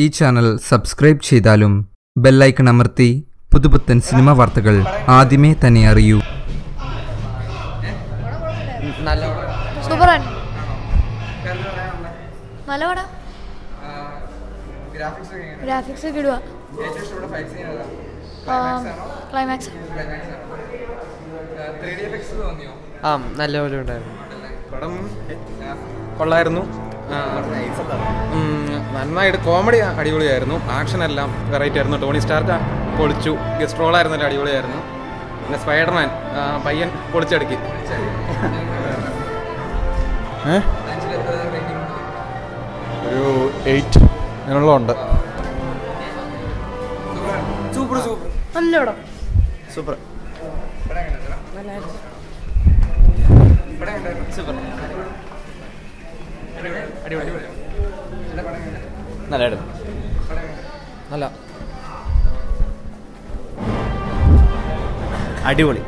ഈ channel subscribe ചെയ്താലും bell icon അമർത്തി പുതുപുത്തൻ സിനിമ വാർത്തകൾ ആദ്യമേ തന്നെ അറിയൂ. നല്ലപോലെ ഉണ്ടായിരുന്നു. പടം കൊള്ളായിരുന്നു. നന്നായിട്ട് കോമഡി അടിപൊളിയായിരുന്നു. ആക്ഷൻ എല്ലാം വെറൈറ്റി ആയിരുന്നു. ടോണി സ്റ്റാർക്ക് പൊളിച്ചു. ഗസ്റ്റ് റോളായിരുന്നല്ലോ, അടിപൊളിയായിരുന്നു. പിന്നെ സ്പൈഡർമാൻ പയ്യൻ പൊളിച്ചടുക്കി. ഒരു 8 അങ്ങനെയുള്ളതുണ്ട്. സൂപ്പർ സൂപ്പർ നല്ല പടം. സൂപ്പർ സൂപ്പർ നല്ലായിരുന്നു. നല്ല അടിപൊളി.